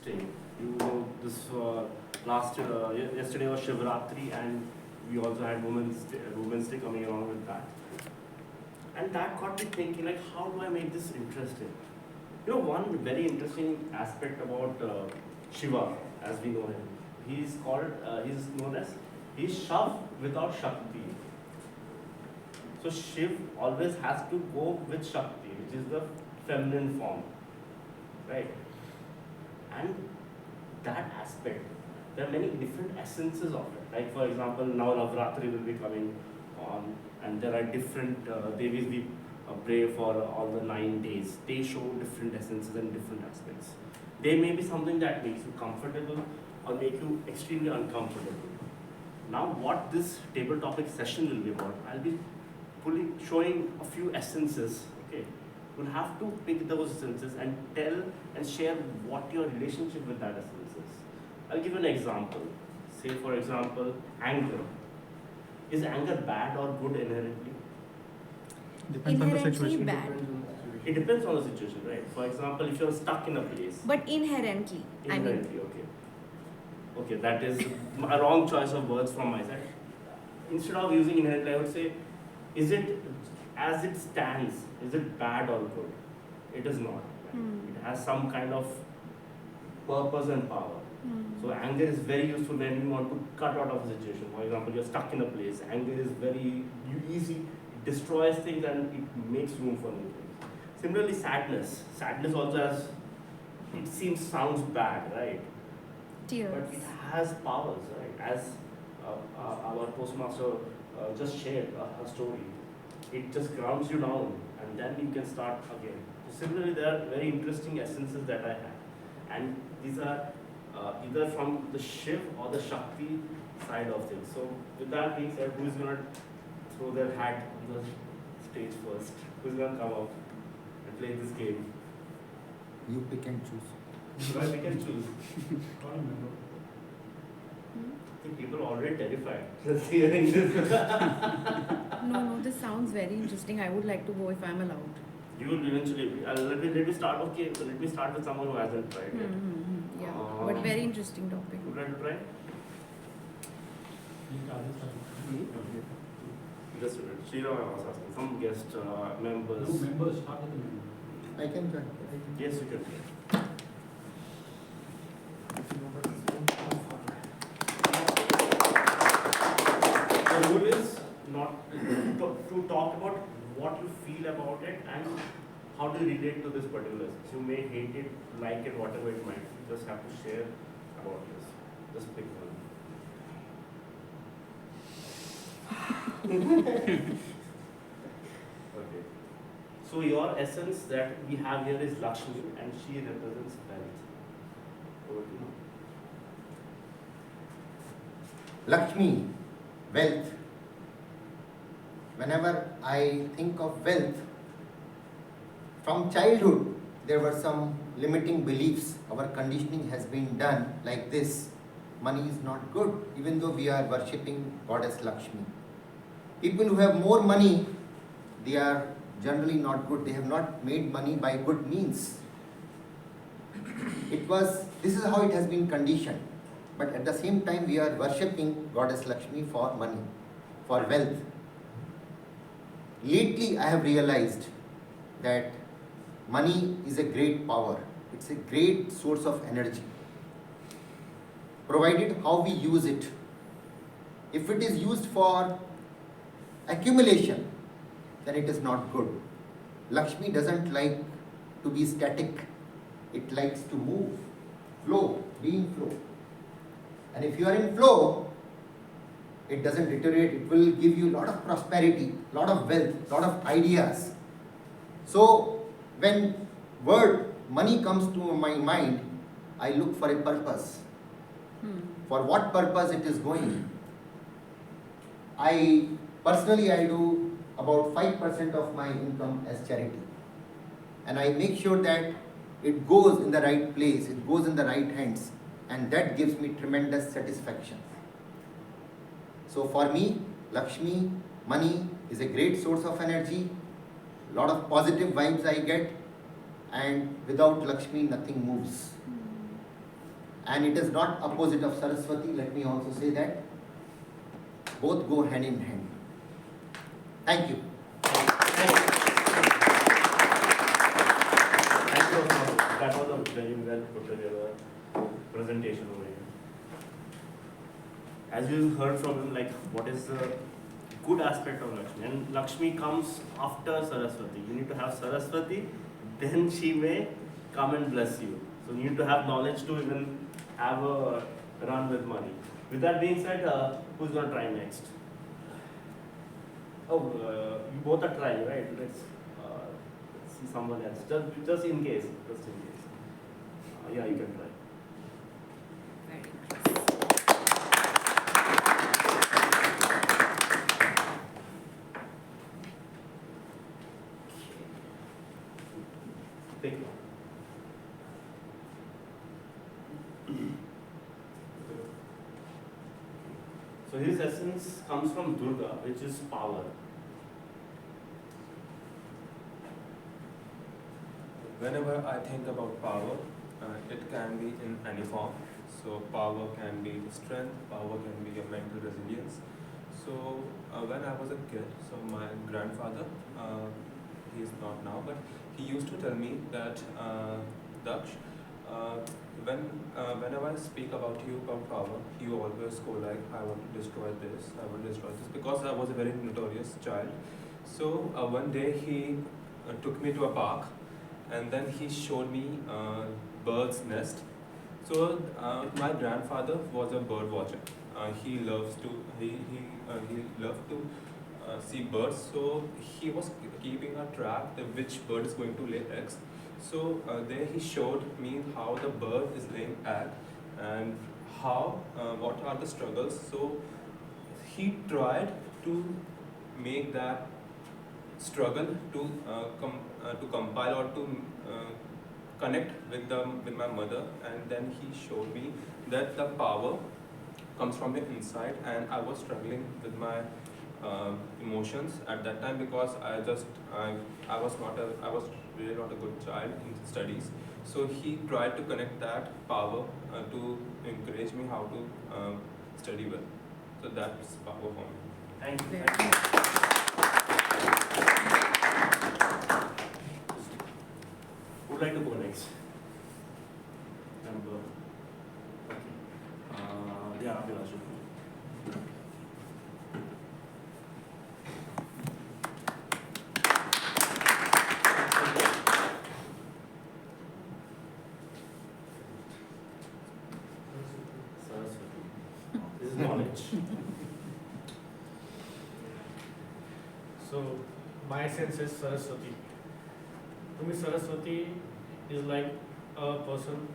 interesting. You know, this yesterday was Shivratri, and we also had Women's Day coming along with that. And that got me thinking, like, how do I make this interesting? You know, one very interesting aspect about Shiva, as we know him, he's known as, he's Shav without Shakti. So Shiv always has to go with Shakti, which is the feminine form, right? And that aspect, there are many different essences of it. Like for example, now Navratri will be coming on, and there are different Devis we pray for all the 9 days. They show different essences and different aspects. They may be something that makes you comfortable or make you extremely uncomfortable. Now what this table topic session will be about, I'll be showing a few essences, okay? You'll have to pick those essences and tell and share what your relationship with that essence is. I'll give you an example. Say for example, anger. Is anger bad or good inherently? Depends on the Inherently situation. bad. It depends on the situation, right? For example, if you're stuck in a place. But inherently, Inherently, okay. Okay, that is a wrong choice of words from my side. Instead of using inherently, I would say, is it as it stands, is it bad or good? It is not. It has some kind of purpose and power. So anger is very useful when you want to cut out of a situation. For example, you're stuck in a place. Anger is very easy. It destroys things and it makes room for new things. Similarly, sadness. Sadness also has, it sounds bad, right? tears. But it has powers, right? As our postmaster just shared her story. It just grounds you down and then you can start again. So similarly, there are very interesting essences that I have. And these are either from the Shiv or the Shakti side of things. So with that being said, who's going to throw their hat on the stage first? Who's going to come up and play this game? You pick and choose. Well, we can choose. I think people are already terrified just hearing this. No, this sounds very interesting. I would like to go if I'm allowed. You will eventually. Let me start. Okay, so let me start with someone who hasn't tried yet. Yeah, but very interesting topic. Would you like to try? Just a minute. Sriram was asking. Some guest members. Members start with the members. I can join. Yes, you can. The rule is not to talk about what you feel about it and how do you relate to this particular essence. You may hate it, like it, whatever it might be. You just have to share about this. Just pick one. Okay. So your essence that we have here is Lakshmi and she represents wealth. Over to you. Lakshmi, wealth. Whenever I think of wealth, from childhood there were some limiting beliefs. Our conditioning has been done like this. Money is not good, even though we are worshipping goddess Lakshmi. People who have more money, they are generally not good. They have not made money by good means. This is how it has been conditioned. But at the same time, we are worshipping goddess Lakshmi for money, for wealth. Lately, I have realized that money is a great power. It's a great source of energy, provided how we use it. If it is used for accumulation, then it is not good. Lakshmi doesn't like to be static. It likes to move, flow, be in flow. And if you are in flow, it doesn't deteriorate. It will give you a lot of prosperity, a lot of wealth, a lot of ideas. So when word money comes to my mind, I look for a purpose. For what purpose it is going. I do about 5% of my income as charity. And I make sure that it goes in the right place, it goes in the right hands, and that gives me tremendous satisfaction. So for me, Lakshmi, money is a great source of energy, a lot of positive vibes I get, and without Lakshmi, nothing moves. and it is not opposite of Saraswati. Let me also say that both go hand in hand. Thank you. Thank you. That was a very well put together presentation over here. As you heard from him, like what is the good aspect of Lakshmi? And Lakshmi comes after Saraswati. You need to have Saraswati, then she may come and bless you. So you need to have knowledge to even have a run with money. With that being said, who's gonna try next? Oh, you both are trying, right? Let's see someone else. Just in case. Just in case. Yeah, you can try. Very nice. Pick one. So his essence comes from Durga, which is power. Whenever I think about power, it can be in any form. So power can be strength, power can be a mental resilience. So when I was a kid, so my grandfather, he is not now, but he used to tell me that, Daksh, whenever I speak about you about power, you always go like, I want to destroy this, I want to destroy this, because I was a very notorious child. So one day he took me to a park, and then he showed me bird's nest. So my grandfather was a bird watcher. He loves to he loved to see birds. So he was keeping a track that which bird is going to lay eggs. So there he showed me how the bird is laying egg and how what are the struggles. So he tried to make that struggle to compile or to connect with my mother, and then he showed me that the power comes from the inside, and I was struggling with my emotions at that time because I was really not a good child in studies. So he tried to connect that power to encourage me how to study well. So that's power for me. Thank you. Very Thank you. Who would like to go next? Number. Okay. Yeah, Abhilash. Saraswati. This is knowledge. So, my sense is Saraswati. To me, Saraswati is like a person,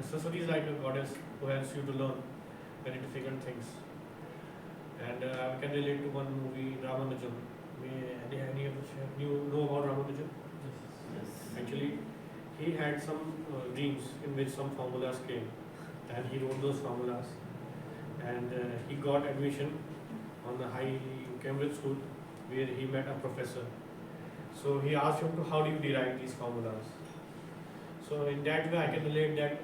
Saraswati is like a goddess who helps you to learn very difficult things. And I can relate to one movie, Ramanujam. Any of you know about Ramanujam? Yes. Actually, he had some dreams in which some formulas came, and he wrote those formulas. And he got admission on the high Cambridge school, where he met a professor. So he asked him to, how do you derive these formulas? So in that way, I can relate that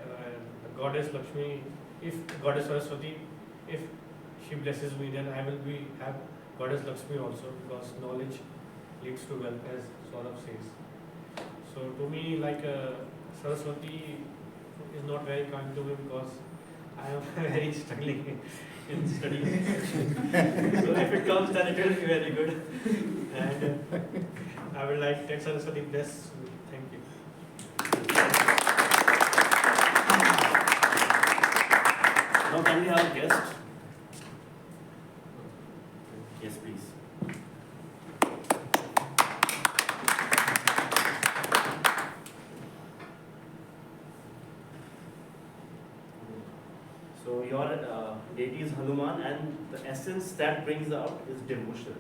goddess Lakshmi, if goddess Saraswati, if she blesses me, then I will have goddess Lakshmi also, because knowledge leads to wealth, as Sourabh says. So to me, like Saraswati is not very kind to me because I am very struggling in studies. So if it comes, then it will be very good. And I would like that Saraswati bless me. Thank you. Now can we have a guest? Yes, please. So your deity is Hanuman, and the essence that brings out is devotion.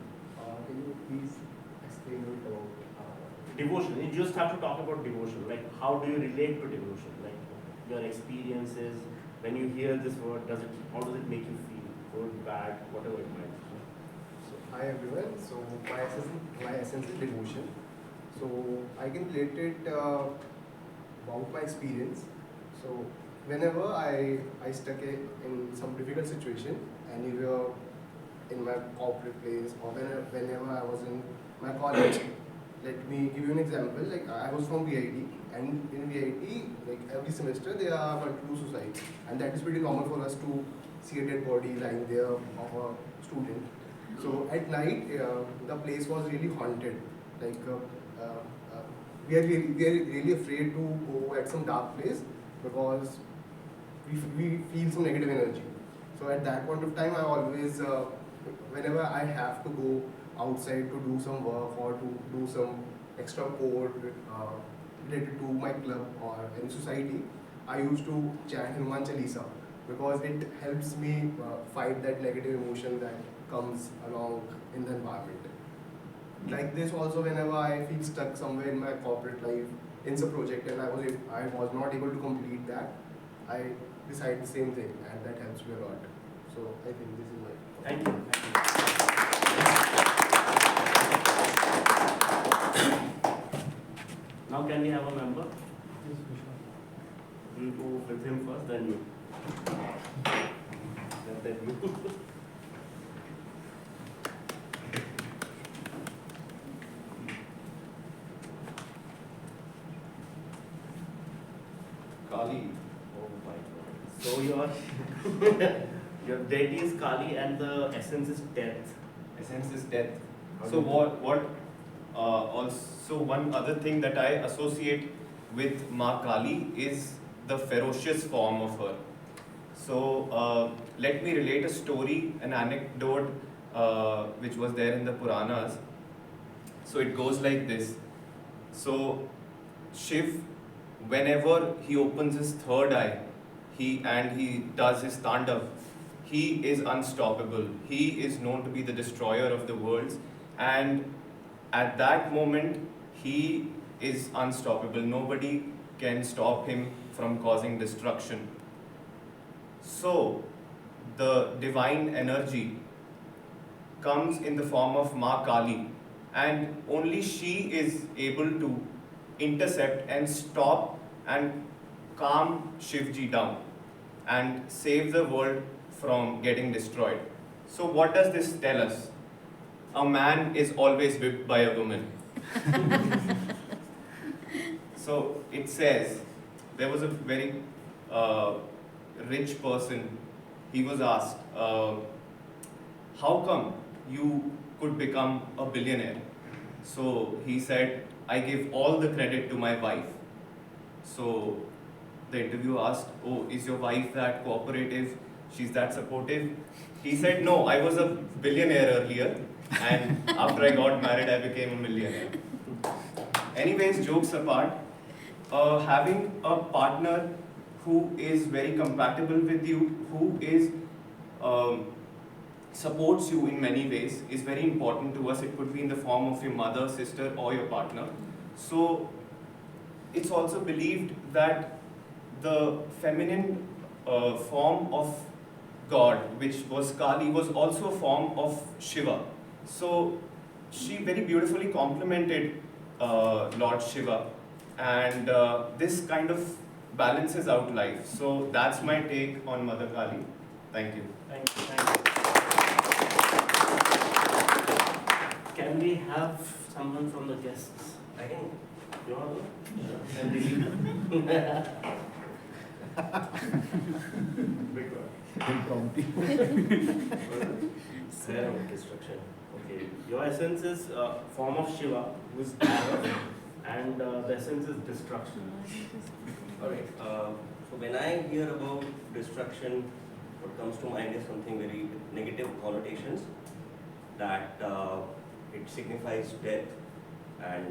Can you please explain a bit about Devotion. You just have to talk about devotion. Like, how do you relate to devotion? Like, your experiences when you hear this word. How does it make you feel? Good, bad, whatever it might be. So, hi everyone. So my essence is devotion. So I can relate it about my experience. So whenever I stuck in some difficult situation, anywhere in my corporate place or whenever I was in my college. Let me give you an example. Like I was from VIT, and in VIT, like every semester there are 1 to 2 suicides, and that is pretty normal for us to see a dead body lying there of a student. So at night, the place was really haunted. Like we are really afraid to go at some dark place because we feel some negative energy. So at that point of time, I always, whenever I have to go outside to do some work or to do some extra code related to my club or in society, I used to chant Hanuman Chalisa because it helps me fight that negative emotion that comes along in the environment. Like this also, whenever I feel stuck somewhere in my corporate life in some project and I was not able to complete that, I decide the same thing, and that helps me a lot. So I think this is my. Thank you. Now can we have a member? We'll go with him first, then you. Then you. Kali. Oh my God. So your deity is Kali and the essence is death. Essence is death. How So do you- what also one other thing that I associate with Ma Kali is the ferocious form of her. So let me relate a story, an anecdote which was there in the Puranas. So it goes like this. So Shiv, whenever he opens his third eye, he does his tandav, he is unstoppable. He is known to be the destroyer of the worlds, and at that moment he is unstoppable. Nobody can stop him from causing destruction. So the divine energy comes in the form of Ma Kali, and only she is able to intercept and stop and calm Shivji down and save the world from getting destroyed. So what does this tell us? A man is always whipped by a woman. So it says, there was a very rich person. He was asked, how come you could become a billionaire? So he said, I give all the credit to my wife. So the interviewer asked, oh, is your wife that cooperative? She's that supportive? He said, no, I was a billionaire earlier, and after I got married, I became a millionaire. Anyways, jokes apart, having a partner who is very compatible with you, who is supports you in many ways, is very important to us. It could be in the form of your mother, sister, or your partner. So it's also believed that the feminine form of God, which was Kali, was also a form of Shiva. So she very beautifully complemented Lord Shiva, and this kind of balances out life. So that's my take on Mother Kali. Thank you. Thank you. Thank you. Can we have someone from the guests? I think you want to? And big one. Impromptu. Destruction. Okay. Your essence is form of Shiva, who is power, and the essence is destruction. Alright, so when I hear about destruction, what comes to mind is something very negative connotations, that it signifies death, and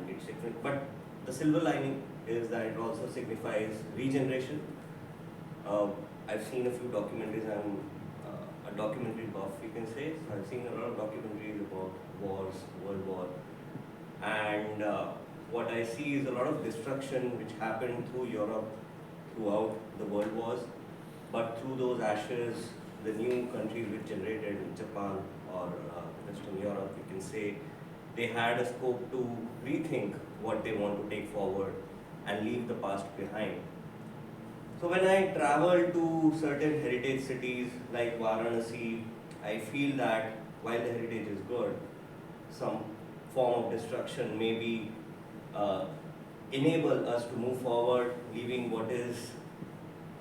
but the silver lining is that it also signifies regeneration. I've seen a few documentaries. I'm a documentary buff, you can say. So I've seen a lot of documentaries about wars, World War, and what I see is a lot of destruction which happened through Europe throughout the world wars, but through those ashes, the new countries which generated, Japan or Western Europe, you can say, they had a scope to rethink what they want to take forward and leave the past behind. So when I travel to certain heritage cities like Varanasi, I feel that while the heritage is good, some form of destruction may be enable us to move forward, leaving what is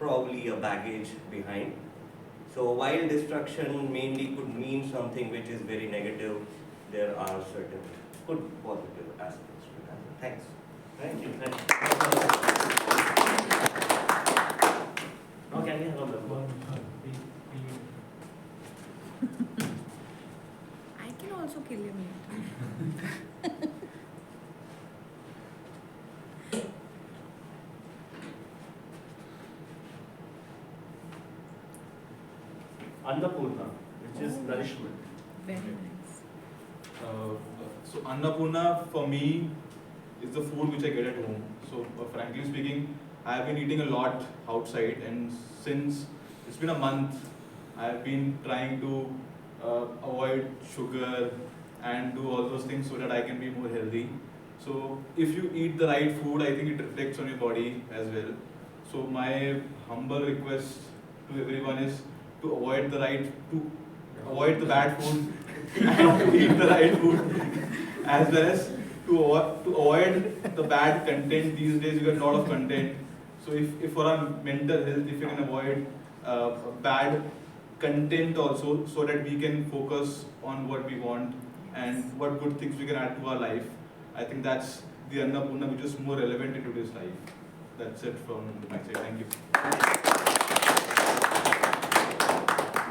probably a baggage behind. So while destruction mainly could mean something which is very negative, there are certain good positive aspects to it. Thanks. Thank you. Thank you. Now can we have a member? I can also kill him later. Annapurna, which is nourishment. Very nice. So Annapurna for me is the food which I get at home. So frankly speaking, I have been eating a lot outside, and since it's been a month, I have been trying to avoid sugar and do all those things so that I can be more healthy. So if you eat the right food, I think it reflects on your body as well. So my humble request to everyone is to avoid the bad food and to eat the right food, as well as to avoid the bad content. These days you get a lot of content. So if for our mental health, if you can avoid bad content also, so that we can focus on what we want and what good things we can add to our life, I think that's the Annapurna which is more relevant in today's life. That's it from my side. Thank you.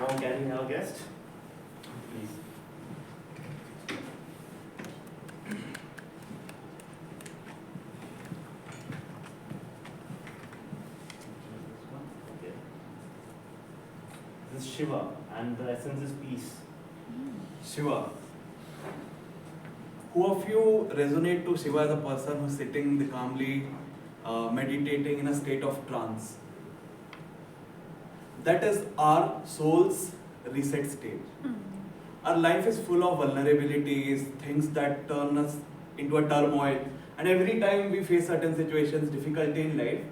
Now can we have a guest? Please. Okay. This is Shiva, and the essence is peace. Shiva. Who of you resonate to Shiva as a person who's sitting calmly, meditating in a state of trance? That is our soul's reset stage. Our life is full of vulnerabilities, things that turn us into a turmoil. And every time we face certain situations, difficulty in life,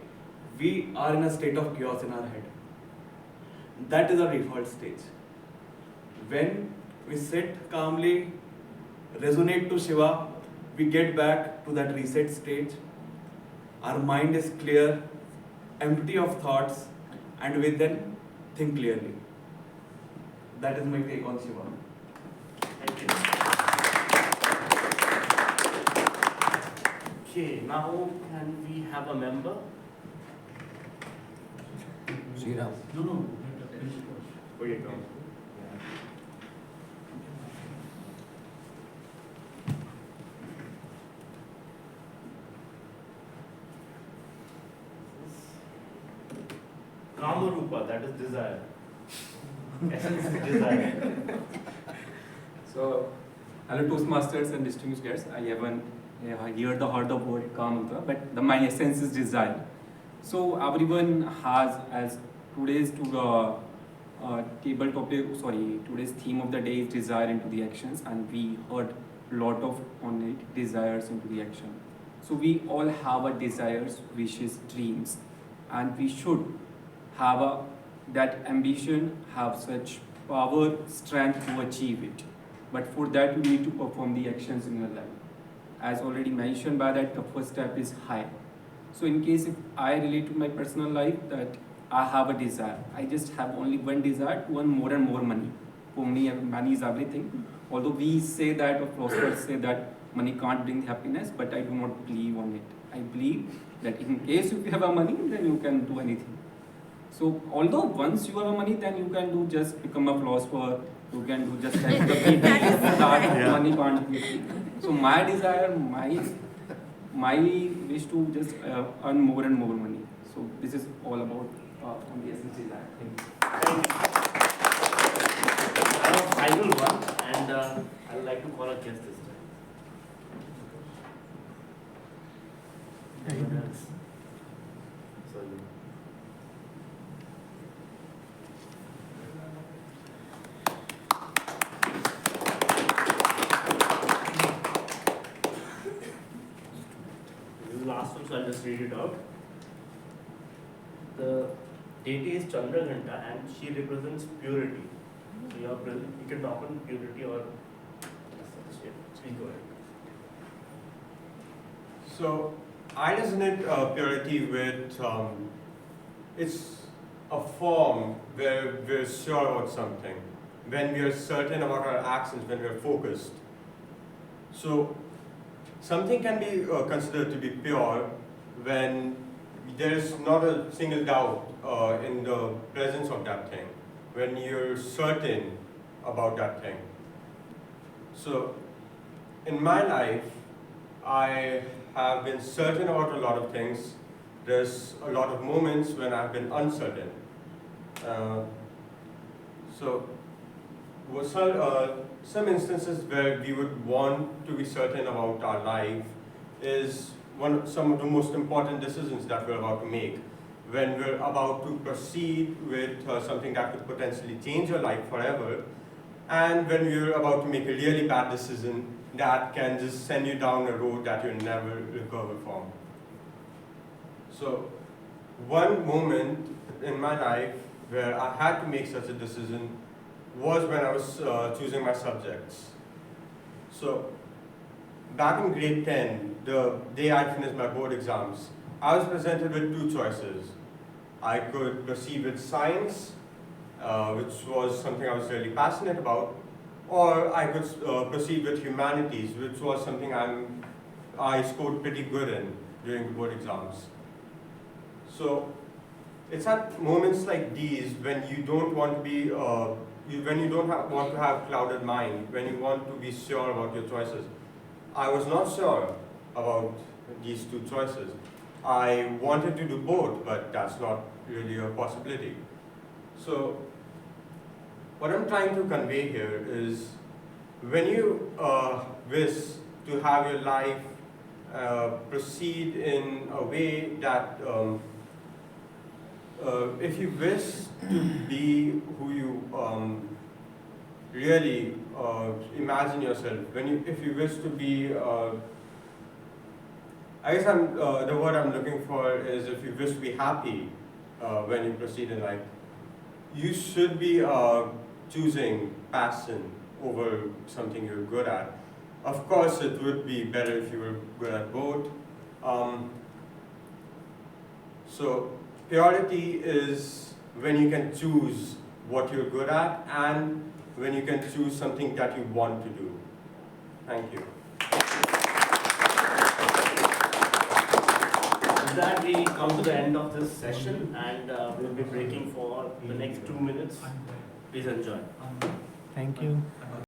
we are in a state of chaos in our head. That is our default stage. When we sit calmly, resonate to Shiva, we get back to that reset stage. Our mind is clear, empty of thoughts, and we then think clearly. That is my take on Shiva. Thank you. Okay, now can we have a member? Sriram. No. Okay, go. Kamarupa, that is desire. Essence is desire. So, hello Toastmasters and distinguished guests. I haven't heard the word Kamrupa, but my essence is desire. So everyone has, as today's today's theme of the day is desire into the actions, and we heard a lot of on it, desires into the action. So we all have a desires, wishes, dreams, and we should have that ambition, have such power, strength to achieve it. But for that, you need to perform the actions in your life. As already mentioned by that, the first step is high. So in case if I relate to my personal life, that I have a desire. I just have only one desire to earn more and more money. For me, money is everything. Although we say that, or philosophers say that money can't bring happiness, but I do not believe on it. I believe that in case if you have a money, then you can do anything. So although once you have a money, then you can do just become a philosopher, you can do just like the people that money can't be. So my desire, my wish to just earn more and more money. So this is all about on the essence desire. Thank you. I have a final one, and I would like to call a guest this time. Anyone else? Sorry. This is the last one, so I'll just read it out. The Deity is Chandraghanta and she represents purity. So you can talk on purity or speak over it. So I resonate purity with it's a form where we're sure about something, when we are certain about our actions, when we're focused. So something can be considered to be pure when there is not a single doubt in the presence of that thing, when you're certain about that thing. So in my life, I have been certain about a lot of things. There's a lot of moments when I've been uncertain. So some instances where we would want to be certain about our life is some of the most important decisions that we're about to make. When we're about to proceed with something that could potentially change your life forever, and when you're about to make a really bad decision that can just send you down a road that you'll never recover from. So one moment in my life where I had to make such a decision was when I was choosing my subjects. So back in grade 10, the day I finished my board exams, I was presented with two choices. I could proceed with science, which was something I was really passionate about, or I could proceed with humanities, which was something I scored pretty good in during the board exams. So it's at moments like these when you don't want to be, when you don't want to have clouded mind, when you want to be sure about your choices. I was not sure about these two choices. I wanted to do both, but that's not really a possibility. So what I'm trying to convey here is when you wish to have your life proceed in a way that if you wish to be who you really imagine yourself, if you wish to be, I guess the word I'm looking for is if you wish to be happy when you proceed in life, you should be choosing passion over something you're good at. Of course, it would be better if you were good at both. So purity is when you can choose what you're good at and when you can choose something that you want to do. Thank you. With that, we come to the end of this session and we'll be breaking for the next 2 minutes. Please enjoy. Thank you.